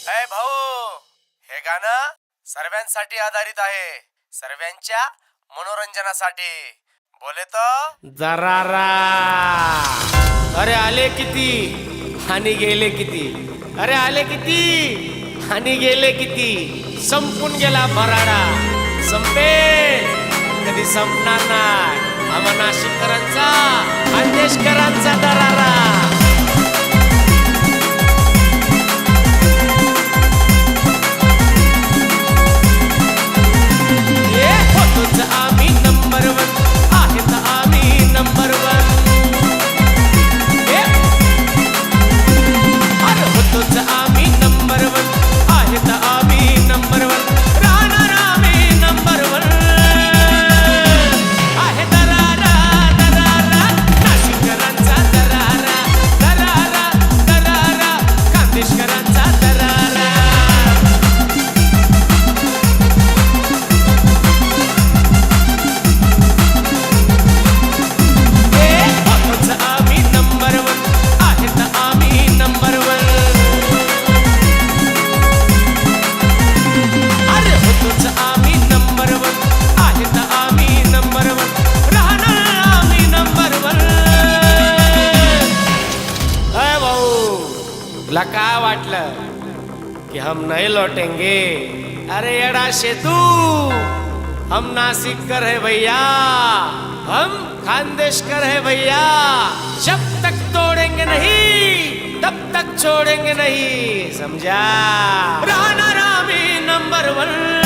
अय भाऊ, हे गाणं सर्वांसाठी आधारित आहे, सर्वांच्या मनोरंजनासाठी. बोले तो जरारा. अरे आले किती आणि गेले किती, अरे आले किती आणि गेले किती. संपून गेला भराडा, संपेल कधी संपणार नाही. आम्हा नाशिककरांचा, खानदेशकरांचा दरारा. आम्ही नंबर वन आहेत, आम्ही नंबर वन. अरे होतोच आम्ही नंबर वन आहेत, आम्ही नंबर वन. राहणार आम्ही नंबर वन आहे. दरारा दरारा, नाशिककरांचा दरारा दरारा दरारा, खानदेशकरांचा दरारा. तुला काय वाटलं कि हम नहीं लौटेंगे? अरे एड़ा शेतू, हम नासिककर है भैया, हम खानदेशकर है भैया. जब तक तोड़ेंगे नहीं तब तक छोड़ेंगे नहीं, समझा? राहणार आम्ही नंबर वन.